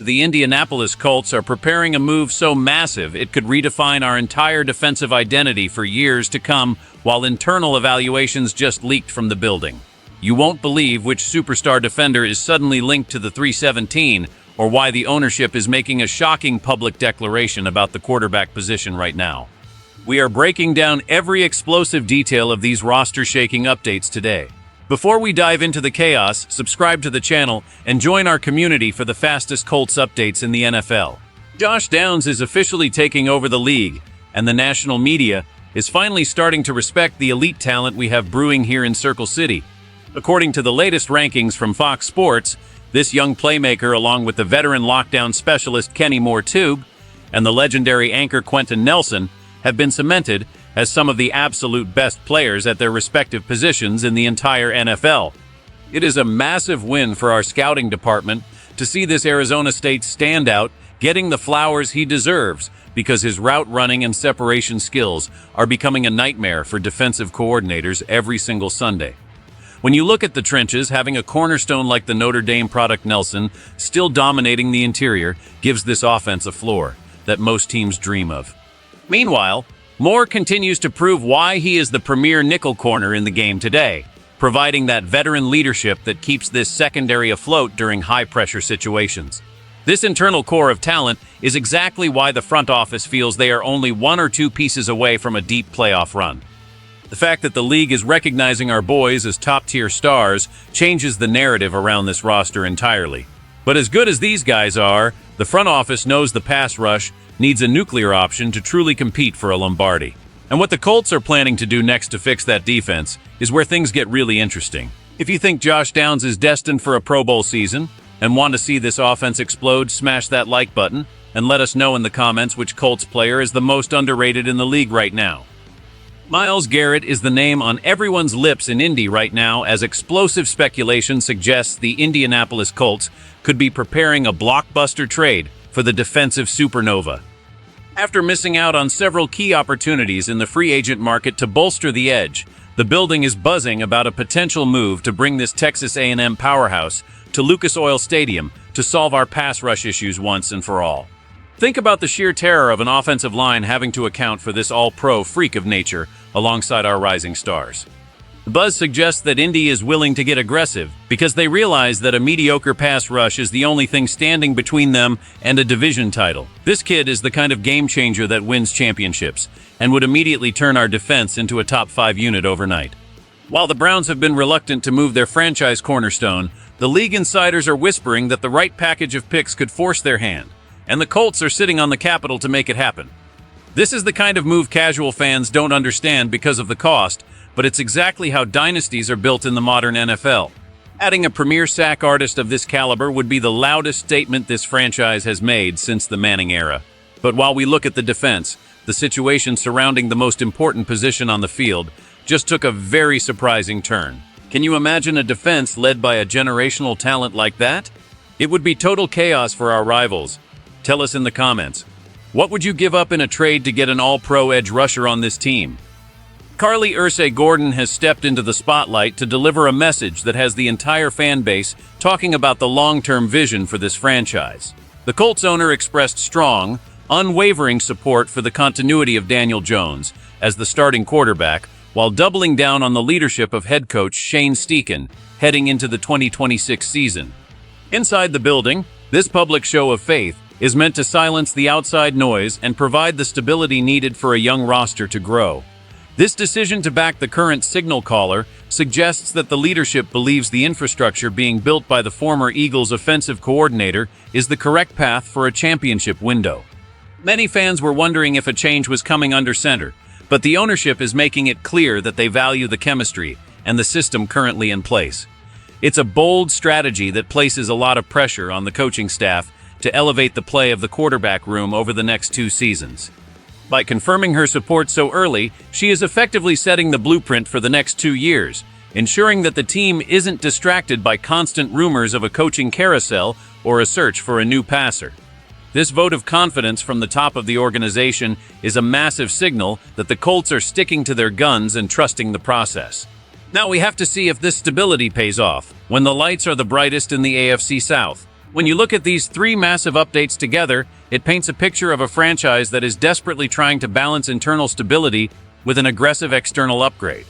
The Indianapolis Colts are preparing a move so massive it could redefine our entire defensive identity for years to come, while internal evaluations just leaked from the building. You won't believe which superstar defender is suddenly linked to the 317, or why the ownership is making a shocking public declaration about the quarterback position right now. We are breaking down every explosive detail of these roster-shaking updates today. Before we dive into the chaos, subscribe to the channel and join our community for the fastest Colts updates in the NFL. Josh Downs is officially taking over the league, and the national media is finally starting to respect the elite talent we have brewing here in Circle City. According to the latest rankings from Fox Sports, this young playmaker, along with the veteran lockdown specialist Kenny Moore-Tube and the legendary anchor Quentin Nelson, have been cemented as some of the absolute best players at their respective positions in the entire NFL. It is a massive win for our scouting department to see this Arizona State standout getting the flowers he deserves, because his route running and separation skills are becoming a nightmare for defensive coordinators every single Sunday. When you look at the trenches, having a cornerstone like the Notre Dame product Nelson still dominating the interior gives this offense a floor that most teams dream of. Meanwhile, Moore continues to prove why he is the premier nickel corner in the game today, providing that veteran leadership that keeps this secondary afloat during high-pressure situations. This internal core of talent is exactly why the front office feels they are only one or two pieces away from a deep playoff run. The fact that the league is recognizing our boys as top-tier stars changes the narrative around this roster entirely. But as good as these guys are, the front office knows the pass rush needs a nuclear option to truly compete for a Lombardi. And what the Colts are planning to do next to fix that defense is where things get really interesting. If you think Josh Downs is destined for a Pro Bowl season and want to see this offense explode, smash that like button and let us know in the comments which Colts player is the most underrated in the league right now. Myles Garrett is the name on everyone's lips in Indy right now, as explosive speculation suggests the Indianapolis Colts could be preparing a blockbuster trade for the defensive supernova. After missing out on several key opportunities in the free agent market to bolster the edge, the building is buzzing about a potential move to bring this Texas A&M powerhouse to Lucas Oil Stadium to solve our pass rush issues once and for all. Think about the sheer terror of an offensive line having to account for this all-pro freak of nature alongside our rising stars. The buzz suggests that Indy is willing to get aggressive because they realize that a mediocre pass rush is the only thing standing between them and a division title. This kid is the kind of game changer that wins championships and would immediately turn our defense into a top 5 unit overnight. While the Browns have been reluctant to move their franchise cornerstone, the league insiders are whispering that the right package of picks could force their hand, and the Colts are sitting on the capital to make it happen. This is the kind of move casual fans don't understand because of the cost, but it's exactly how dynasties are built in the modern NFL. Adding a premier sack artist of this caliber would be the loudest statement this franchise has made since the Manning era. But while we look at the defense, the situation surrounding the most important position on the field just took a very surprising turn. Can you imagine a defense led by a generational talent like that? It would be total chaos for our rivals. Tell us in the comments. What would you give up in a trade to get an all-pro edge rusher on this team? Carly Ursay-Gordon has stepped into the spotlight to deliver a message that has the entire fan base talking about the long-term vision for this franchise. The Colts owner expressed strong, unwavering support for the continuity of Daniel Jones as the starting quarterback, while doubling down on the leadership of head coach Shane Steichen heading into the 2026 season. Inside the building, this public show of faith is meant to silence the outside noise and provide the stability needed for a young roster to grow. This decision to back the current signal caller suggests that the leadership believes the infrastructure being built by the former Eagles offensive coordinator is the correct path for a championship window. Many fans were wondering if a change was coming under center, but the ownership is making it clear that they value the chemistry and the system currently in place. It's a bold strategy that places a lot of pressure on the coaching staff to elevate the play of the quarterback room over the next 2 seasons. By confirming her support so early, she is effectively setting the blueprint for the next 2 years, ensuring that the team isn't distracted by constant rumors of a coaching carousel or a search for a new passer. This vote of confidence from the top of the organization is a massive signal that the Colts are sticking to their guns and trusting the process. Now we have to see if this stability pays off when the lights are the brightest in the AFC South. When you look at these three massive updates together, it paints a picture of a franchise that is desperately trying to balance internal stability with an aggressive external upgrade.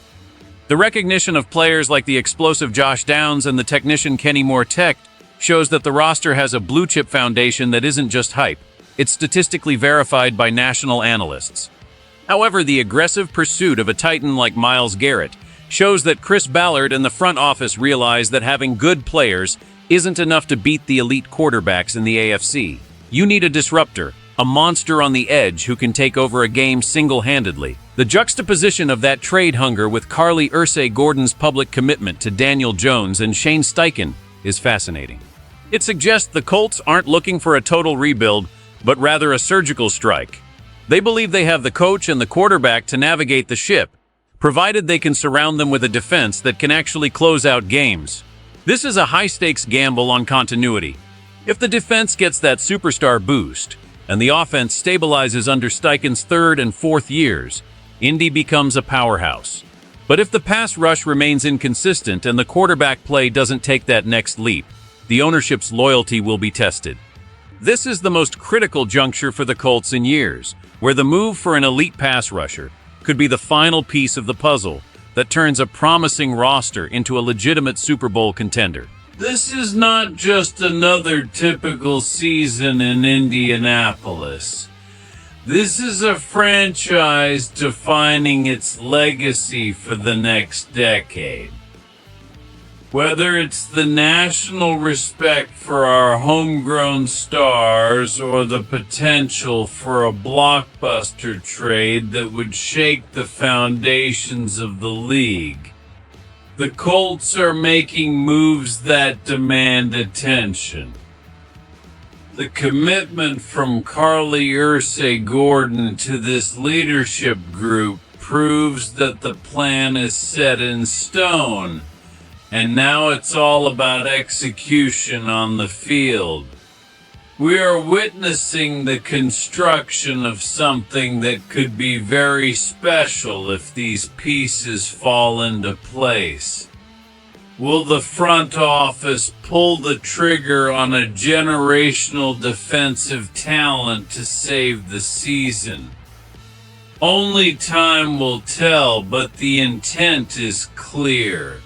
The recognition of players like the explosive Josh Downs and the technician Kenny Moore-Tech shows that the roster has a blue-chip foundation that isn't just hype. It's statistically verified by national analysts. However, the aggressive pursuit of a titan like Myles Garrett shows that Chris Ballard and the front office realize that having good players isn't enough to beat the elite quarterbacks in the AFC. You need a disruptor, a monster on the edge who can take over a game single-handedly. The juxtaposition of that trade hunger with Carly Gordon's public commitment to Daniel Jones and Shane Steichen is fascinating. It suggests the Colts aren't looking for a total rebuild, but rather a surgical strike. They believe they have the coach and the quarterback to navigate the ship, provided they can surround them with a defense that can actually close out games. This is a high-stakes gamble on continuity. If the defense gets that superstar boost, and the offense stabilizes under Steichen's third and fourth years, Indy becomes a powerhouse. But if the pass rush remains inconsistent and the quarterback play doesn't take that next leap, the ownership's loyalty will be tested. This is the most critical juncture for the Colts in years, where the move for an elite pass rusher could be the final piece of the puzzle that turns a promising roster into a legitimate Super Bowl contender. This is not just another typical season in Indianapolis. This is a franchise defining its legacy for the next decade. Whether it's the national respect for our homegrown stars or the potential for a blockbuster trade that would shake the foundations of the league, the Colts are making moves that demand attention. The commitment from Carly Gordon to this leadership group proves that the plan is set in stone, and now it's all about execution on the field. We are witnessing the construction of something that could be very special if these pieces fall into place. Will the front office pull the trigger on a generational defensive talent to save the season? Only time will tell, but the intent is clear.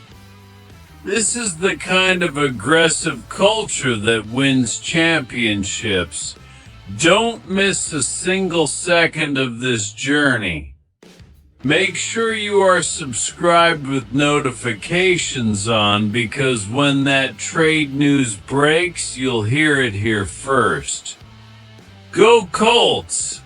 This is the kind of aggressive culture that wins championships. Don't miss a single second of this journey. Make sure you are subscribed with notifications on, because when that trade news breaks, you'll hear it here first. Go Colts!